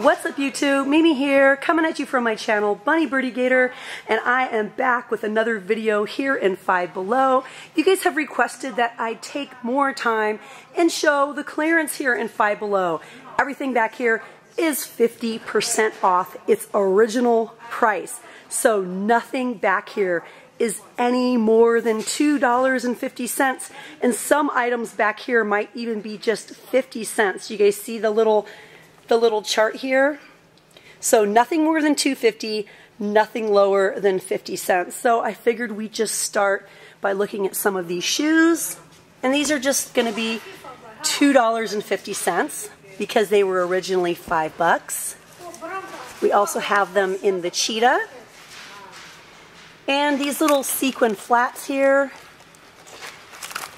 What's up YouTube? Mimi here, coming at you from my channel, Bunny Birdie Gator, and I am back with another video here in Five Below. You guys have requested that I take more time and show the clearance here in Five Below. Everything back here is 50% off its original price. So nothing back here is any more than $2.50, and some items back here might even be just 50 cents. You guys see the little chart here? So nothing more than $2.50, nothing lower than 50 cents. So I figured we'd just start by looking at some of these shoes, and these are just going to be $2.50 because they were originally $5. We also have them in the cheetah. And these little sequin flats here,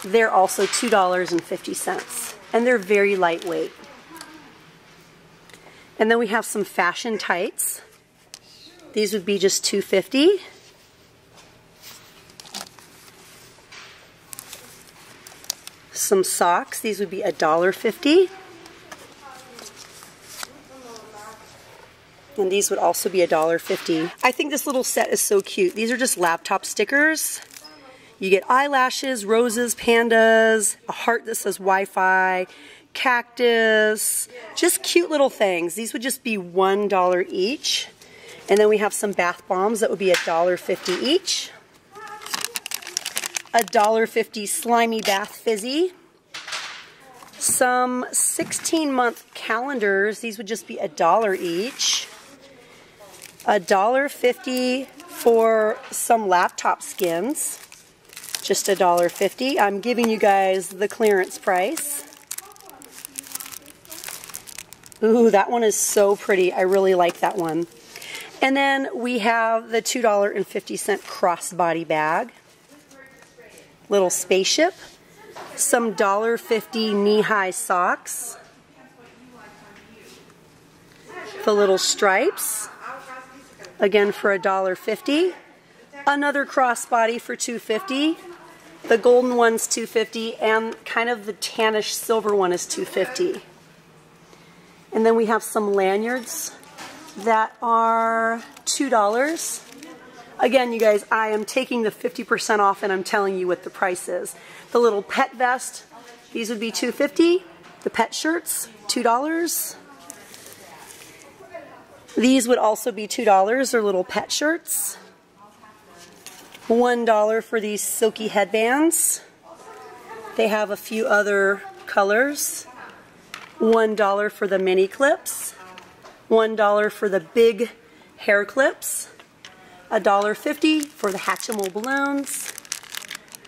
they're also $2.50, and they're very lightweight. And then we have some fashion tights. These would be just $2.50. Some socks, these would be $1.50. And these would also be $1.50. I think this little set is so cute. These are just laptop stickers. You get eyelashes, roses, pandas, a heart that says Wi-Fi, cactus, just cute little things. These would just be $1 each. And then we have some bath bombs that would be $1.50 each. $1.50 slimy bath fizzy. Some 16-month calendars. These would just be $1 each. $1.50 for some laptop skins, just $1.50. I'm giving you guys the clearance price. Ooh, that one is so pretty. I really like that one. And then we have the $2.50 crossbody bag, little spaceship, some $1.50 knee-high socks, the little stripes, again for $1.50. Another crossbody for $2.50. The golden one's $2.50, and kind of the tannish silver one is $2.50. And then we have some lanyards that are $2. Again, you guys, I am taking the 50% off and I'm telling you what the price is. The little pet vest, these would be $2.50. The pet shirts, $2. These would also be $2. They're little pet shirts. $1 for these silky headbands. They have a few other colors. $1 for the mini clips. $1 for the big hair clips. $1.50 for the Hatchimal balloons.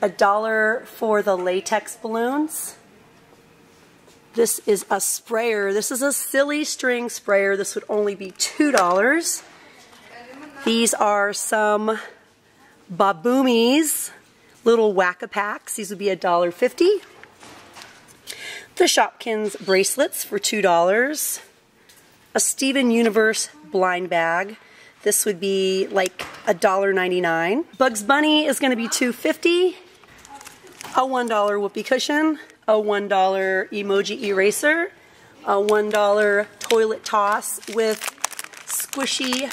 $1 for the latex balloons. This is a sprayer. This is a silly string sprayer. This would only be $2. These are some Baboomies, little Whack-A-Packs. These would be $1.50. The Shopkins bracelets for $2. A Steven Universe blind bag. This would be like $1.99. Bugs Bunny is going to be $2.50. A $1 whoopee cushion. A $1 emoji eraser. A $1 toilet toss with squishy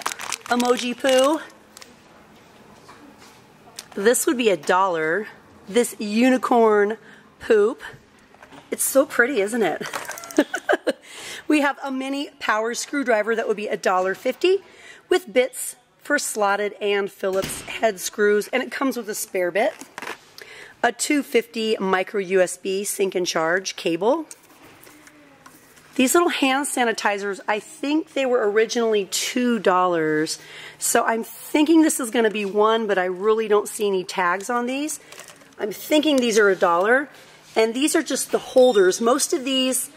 emoji poo. This would be $1. This unicorn poop. It's so pretty, isn't it? We have a mini power screwdriver that would be $1.50 with bits for slotted and Phillips head screws, and it comes with a spare bit. A $2.50 micro USB sync and charge cable. These little hand sanitizers, I think they were originally $2. So I'm thinking this is going to be $1, but I really don't see any tags on these. I'm thinking these are $1. And these are just the holders. Most of these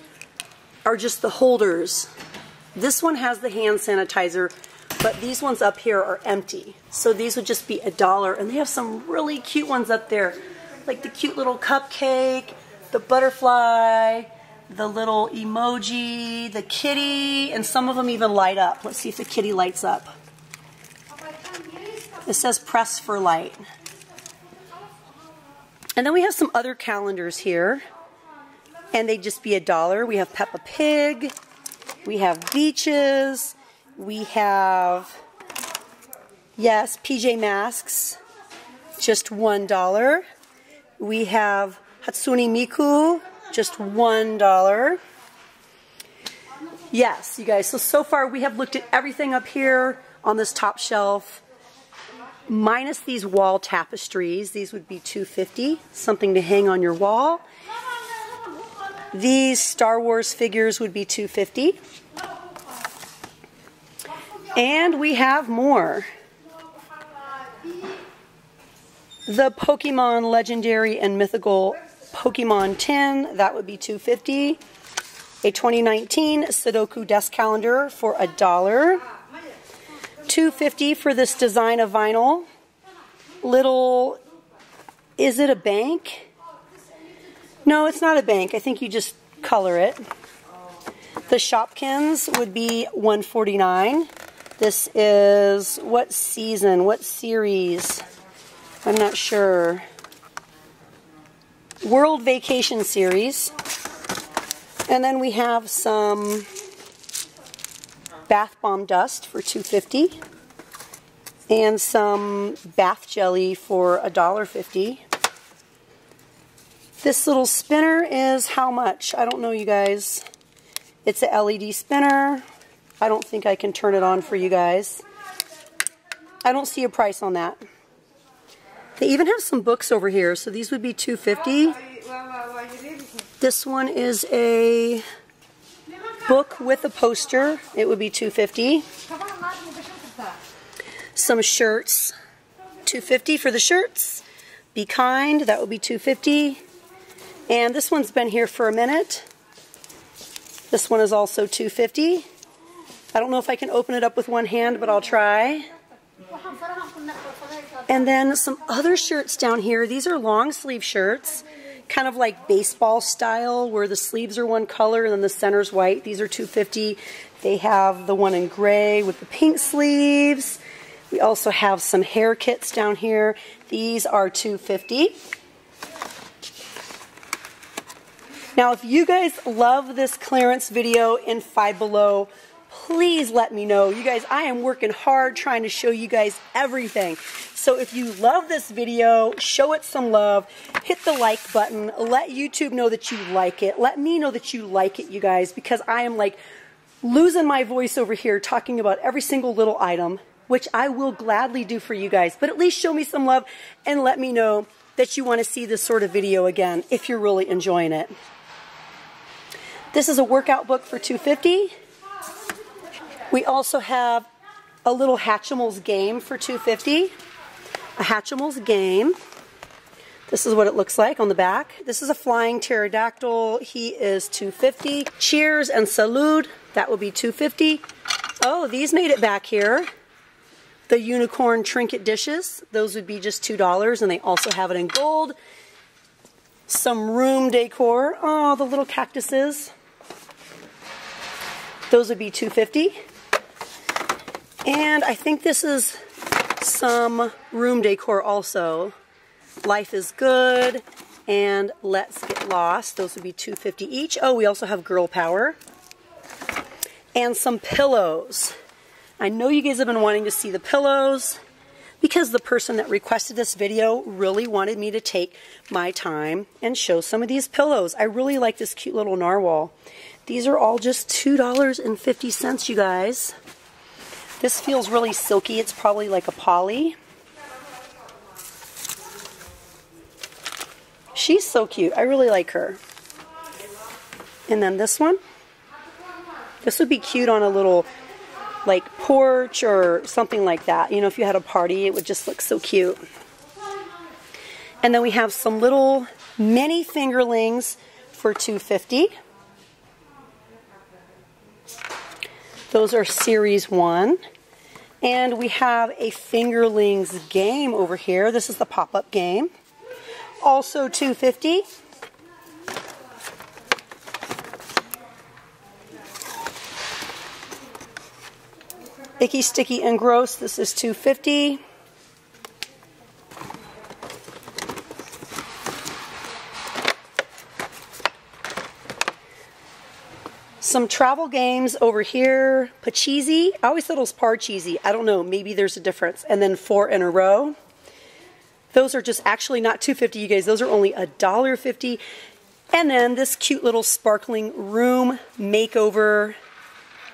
are just the holders. This one has the hand sanitizer, but these ones up here are empty. So these would just be $1. And they have some really cute ones up there, like the cute little cupcake, the butterfly, the little emoji, the kitty, and some of them even light up. Let's see if the kitty lights up. It says press for light. And then we have some other calendars here, and they'd just be $1. We have Peppa Pig, We have beaches. We have, yes, PJ Masks, just $1. We have Hatsune Miku, just $1. Yes, you guys, so far we have looked at everything up here on this top shelf, minus these wall tapestries. These would be $2.50, something to hang on your wall. These Star Wars figures would be $2.50. And we have more. The Pokemon Legendary and Mythical Pokemon tin, that would be $2.50. A 2019 Sudoku desk calendar for $1. $2.50 for this design of vinyl. Little, is it a bank? No, it's not a bank. I think you just color it. The Shopkins would be $1.49. This is, what season, what series? I'm not sure. World Vacation Series. And then we have some bath bomb dust for $2.50. And some bath jelly for $1.50. This little spinner is how much? I don't know, you guys. It's a LED spinner. I don't think I can turn it on for you guys. I don't see a price on that. They even have some books over here, so these would be $2.50. This one is a book with a poster. It would be $2.50. Some shirts, $2.50 for the shirts. Be Kind, that would be $2.50. And this one's been here for a minute. This one is also $2.50. I don't know if I can open it up with one hand, but I'll try. And then some other shirts down here. These are long sleeve shirts, kind of like baseball style, where the sleeves are one color and then the center's white. These are $2.50. They have the one in gray with the pink sleeves. We also have some hair kits down here. These are $2.50. Now, if you guys love this clearance video in Five Below, please let me know. You guys, I am working hard trying to show you guys everything. So if you love this video, show it some love. Hit the like button. Let YouTube know that you like it. Let me know that you like it, you guys, because I am like losing my voice over here talking about every single little item, which I will gladly do for you guys. But at least show me some love and let me know that you want to see this sort of video again if you're really enjoying it. This is a workout book for $2.50. We also have a little Hatchimals game for $2.50. A Hatchimals game. This is what it looks like on the back. This is a flying pterodactyl. He is $2.50. Cheers and Salud. That will be $2.50. Oh, these made it back here. The unicorn trinket dishes. Those would be just $2, and they also have it in gold. Some room decor. Oh, the little cactuses. Those would be $2.50. And I think this is some room decor also. Life is Good and Let's Get Lost. Those would be $2.50 each. Oh, we also have Girl Power. And some pillows. I know you guys have been wanting to see the pillows because the person that requested this video really wanted me to take my time and show some of these pillows. I really like this cute little narwhal. These are all just $2.50, you guys. This feels really silky. It's probably like a poly. She's so cute. I really like her. And then this one. This would be cute on a little like porch or something like that. You know, if you had a party, it would just look so cute. And then we have some little mini fingerlings for $2.50. Those are Series 1. And we have a fingerlings game over here. This is the pop-up game. Also $2.50. Icky, Sticky, and Gross. This is $2.50. Some travel games over here. Peachy. I always thought it was Parcheesi. I don't know. Maybe there's a difference. And then 4 in a row. Those are just actually not $2.50, you guys. Those are only $1.50. And then this cute little sparkling room makeover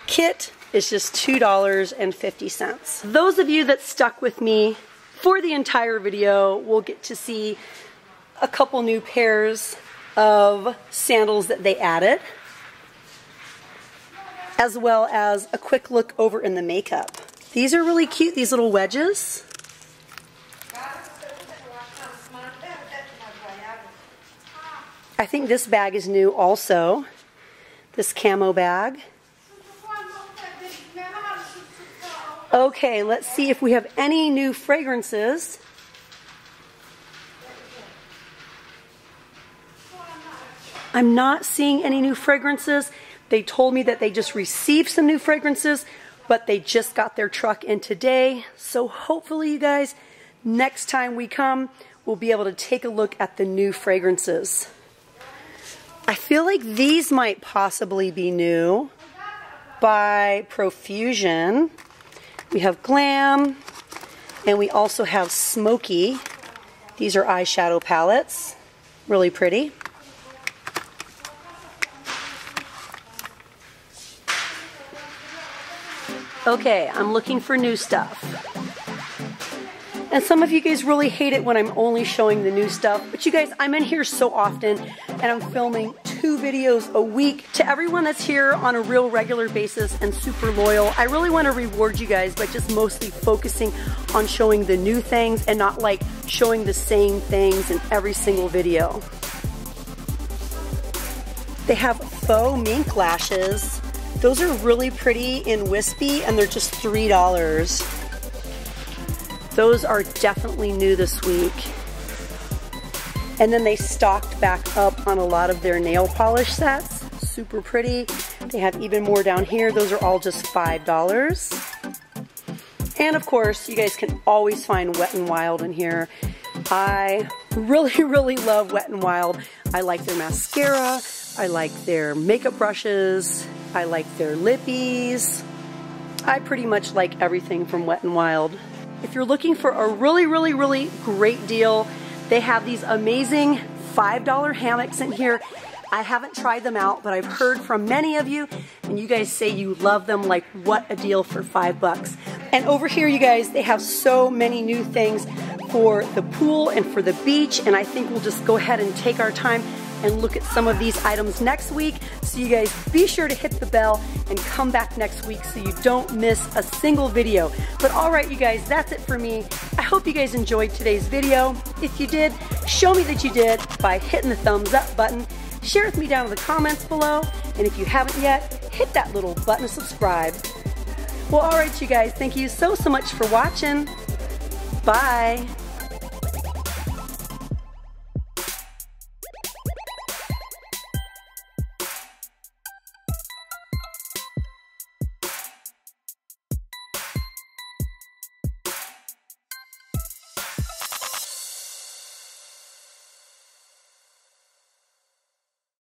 kit is just $2.50. Those of you that stuck with me for the entire video will get to see a couple new pairs of sandals that they added, as well as a quick look over in the makeup. These are really cute, these little wedges. I think this bag is new also, this camo bag. Okay, let's see if we have any new fragrances. I'm not seeing any new fragrances. They told me that they just received some new fragrances, but they just got their truck in today. So hopefully you guys, next time we come, we'll be able to take a look at the new fragrances. I feel like these might possibly be new by Profusion. We have Glam, and we also have Smoky. These are eyeshadow palettes. Really pretty. Okay, I'm looking for new stuff. And some of you guys really hate it when I'm only showing the new stuff. But you guys, I'm in here so often, and I'm filming 2 videos a week. To everyone that's here on a real regular basis and super loyal, I really want to reward you guys by just mostly focusing on showing the new things and not like showing the same things in every single video. They have faux mink lashes. Those are really pretty and wispy, and they're just $3. Those are definitely new this week. And then they stocked back up on a lot of their nail polish sets. Super pretty. They have even more down here. Those are all just $5. And of course, you guys can always find Wet n Wild in here. I really love Wet n Wild. I like their mascara. I like their makeup brushes. I like their lippies. I pretty much like everything from Wet n Wild. If you're looking for a really great deal, they have these amazing $5 hammocks in here. I haven't tried them out, but I've heard from many of you, and you guys say you love them. Like, what a deal for $5. And over here, you guys, they have so many new things for the pool and for the beach, and I think we'll just go ahead and take our time and look at some of these items next week. So you guys be sure to hit the bell and come back next week so you don't miss a single video. But all right, you guys, that's it for me. I hope you guys enjoyed today's video. If you did, show me that you did by hitting the thumbs up button. Share with me down in the comments below. And if you haven't yet, hit that little button to subscribe. Well, all right, you guys, thank you so much for watching. Bye.